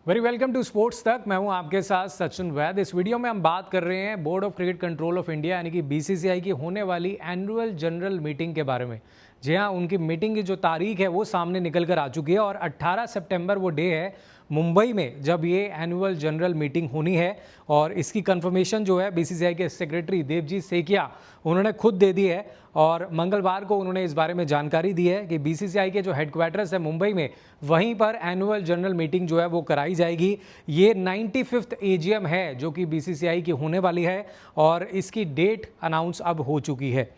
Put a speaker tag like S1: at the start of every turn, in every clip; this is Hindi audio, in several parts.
S1: वेरी वेलकम टू स्पोर्ट्स तक। मैं हूं आपके साथ सचिन वैद। इस वीडियो में हम बात कर रहे हैं board of cricket control of India यानी कि बीसीसीआई की होने वाली एनुअल जनरल मीटिंग के बारे में। जी हाँ, उनकी मीटिंग की जो तारीख है वो सामने निकल कर आ चुकी है और 18 सितंबर वो डे है मुंबई में जब ये एनुअल जनरल मीटिंग होनी है। और इसकी कंफर्मेशन जो है बीसीसीआई के सेक्रेटरी देवजीत सेकिया उन्होंने खुद दे दी है और मंगलवार को उन्होंने इस बारे में जानकारी दी है कि बीसीसीआई के जो हेडक्वार्टर्स है मुंबई में वहीं पर एनुअल जनरल मीटिंग जो है वो कराई जाएगी। ये 95th एजीएम है जो कि बीसीसीआई की होने वाली है और इसकी डेट अनाउंस अब हो चुकी है।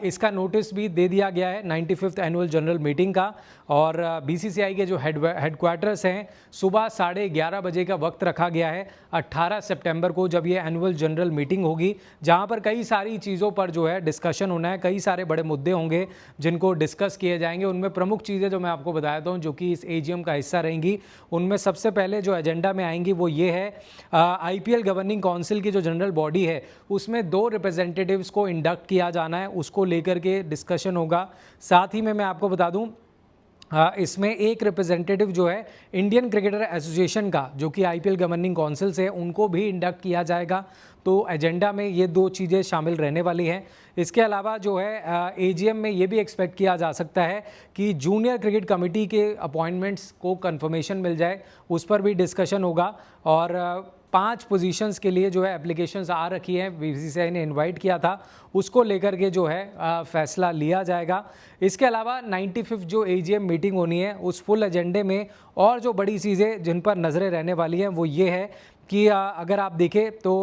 S1: इसका नोटिस भी दे दिया गया है 95th एनुअल जनरल मीटिंग का। और बीसीसीआई के जो हेडक्वार्टर्स हैं सुबह 11:30 बजे का वक्त रखा गया है 18 सितंबर को जब ये एनुअल जनरल मीटिंग होगी, जहां पर कई सारी चीज़ों पर जो है डिस्कशन होना है। कई सारे बड़े मुद्दे होंगे जिनको डिस्कस किए जाएंगे। उनमें प्रमुख चीज़ें जो मैं आपको बताता हूं जो कि इस एजीएम का हिस्सा रहेंगी, उनमें सबसे पहले जो एजेंडा में आएंगी वो ये है आईपीएल गवर्निंग काउंसिल की जो जनरल बॉडी है उसमें 2 रिप्रेजेंटेटिव्स को इंडक्ट किया जाना है, उसको लेकर के डिस्कशन होगा। साथ ही में मैं आपको बता दूं इसमें एक रिप्रेजेंटेटिव जो है इंडियन क्रिकेटर एसोसिएशन का जो कि आईपीएल गवर्निंग काउंसिल से उनको भी इंडक्ट किया जाएगा। तो एजेंडा में ये 2 चीज़ें शामिल रहने वाली हैं। इसके अलावा जो है एजीएम में ये भी एक्सपेक्ट किया जा सकता है कि जूनियर क्रिकेट कमेटी के अपॉइंटमेंट्स को कंफर्मेशन मिल जाए, उस पर भी डिस्कशन होगा। और 5 पोजीशंस के लिए जो है एप्लीकेशंस आ रखी हैं, बीसीसीआई ने इनवाइट किया था, उसको लेकर के जो है फैसला लिया जाएगा। इसके अलावा 95th जो एजीएम मीटिंग होनी है उस फुल एजेंडे में और जो बड़ी चीज़ें जिन पर नज़रें रहने वाली हैं वो ये है कि अगर आप देखें तो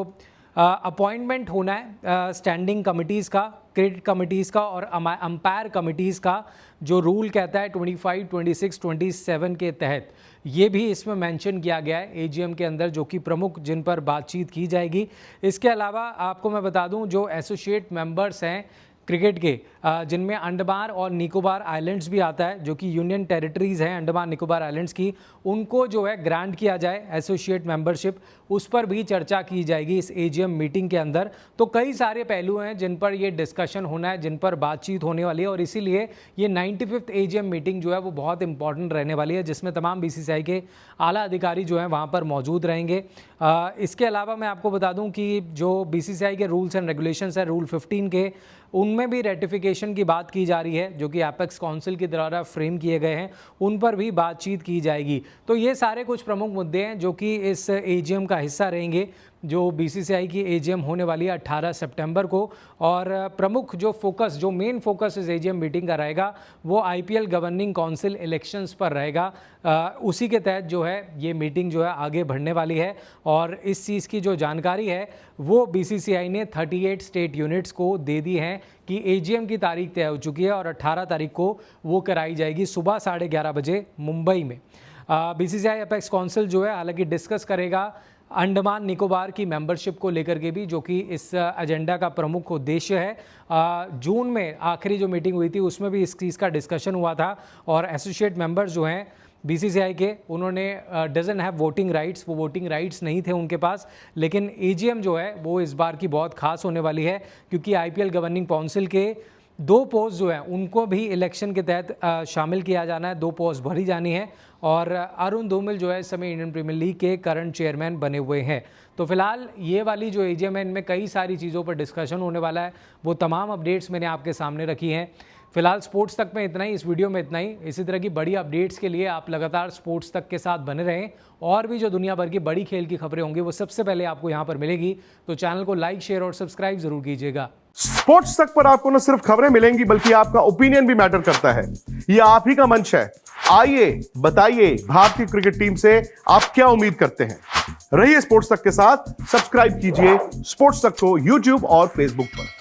S1: अपॉइंटमेंट होना है स्टैंडिंग कमिटीज़ का, क्रिकेट कमिटीज़ का और अंपायर कमिटीज़ का, जो रूल कहता है 25, 26, 27 के तहत। ये भी इसमें मेंशन किया गया है एजीएम के अंदर, जो कि प्रमुख जिन पर बातचीत की जाएगी। इसके अलावा आपको मैं बता दूं जो एसोसिएट मेंबर्स हैं क्रिकेट के, जिनमें अंडमान और निकोबार आइलैंड्स भी आता है, जो कि यूनियन टेरिटरीज़ हैं अंडमान निकोबार आइलैंड्स की, उनको जो है ग्रांट किया जाए एसोसिएट मेंबरशिप, उस पर भी चर्चा की जाएगी इस एजीएम मीटिंग के अंदर। तो कई सारे पहलू हैं जिन पर ये डिस्कशन होना है, जिन पर बातचीत होने वाली है और इसीलिए ये 95th एजीएम मीटिंग जो है वो बहुत इंपॉर्टेंट रहने वाली है, जिसमें तमाम बीसीसीआई के आला अधिकारी जो हैं वहाँ पर मौजूद रहेंगे। इसके अलावा मैं आपको बता दूँ कि जो बीसीसीआई के रूल्स एंड रेगुलेशंस है रूल 15 के, उनमें भी रेटिफिकेशन की बात की जा रही है जो कि एपेक्स काउंसिल के द्वारा फ्रेम किए गए हैं, उन पर भी बातचीत की जाएगी। तो ये सारे कुछ प्रमुख मुद्दे हैं जो कि इस एजीएम का हिस्सा रहेंगे जो बीसीसीआई की एजीएम होने वाली है 18 सितंबर को। और प्रमुख जो मेन फोकस इस एजीएम मीटिंग का रहेगा वो आईपीएल गवर्निंग काउंसिल इलेक्शंस पर रहेगा। उसी के तहत जो है ये मीटिंग जो है आगे बढ़ने वाली है और इस चीज़ की जो जानकारी है वो बीसीसीआई ने 38 स्टेट यूनिट्स को दे दी है कि एजीएम की तारीख तय हो चुकी है और 18 तारीख को वो कराई जाएगी सुबह 11:30 बजे मुंबई में। बीसीसीआई एपेक्स काउंसिल जो है हालांकि डिस्कस करेगा अंडमान निकोबार की मेंबरशिप को लेकर के भी, जो कि इस एजेंडा का प्रमुख उद्देश्य है। जून में आखिरी जो मीटिंग हुई थी उसमें भी इस चीज़ का डिस्कशन हुआ था और एसोसिएट मेंबर्स जो हैं बीसीसीआई के उन्होंने डजन हैव वोटिंग राइट्स, वो वोटिंग राइट्स नहीं थे उनके पास। लेकिन एजीएम जो है वो इस बार की बहुत खास होने वाली है क्योंकि आईपीएल गवर्निंग काउंसिल के 2 पोस्ट जो हैं उनको भी इलेक्शन के तहत शामिल किया जाना है, 2 पोस्ट भरी जानी है। और अरुण धूमिल जो है इस समय इंडियन प्रीमियर लीग के करंट चेयरमैन बने हुए हैं। तो फिलहाल ये वाली जो एजीएम है इनमें कई सारी चीज़ों पर डिस्कशन होने वाला है, वो तमाम अपडेट्स मैंने आपके सामने रखी हैं। फिलहाल स्पोर्ट्स तक में इतना ही, इस वीडियो में इतना ही। इसी तरह की बड़ी अपडेट्स के लिए आप लगातार स्पोर्ट्स तक के साथ बने रहें और भी जो दुनिया भर की बड़ी खेल की खबरें होंगी वो सबसे पहले आपको यहाँ पर मिलेगी। तो चैनल को लाइक, शेयर और सब्सक्राइब जरूर कीजिएगा।
S2: स्पोर्ट्स तक पर आपको न सिर्फ खबरें मिलेंगी बल्कि आपका ओपिनियन भी मैटर करता है। यह आप ही का मंच है। आइए बताइए भारतीय क्रिकेट टीम से आप क्या उम्मीद करते हैं। रहिए स्पोर्ट्स तक के साथ, सब्सक्राइब कीजिए स्पोर्ट्स तक को यूट्यूब और फेसबुक पर।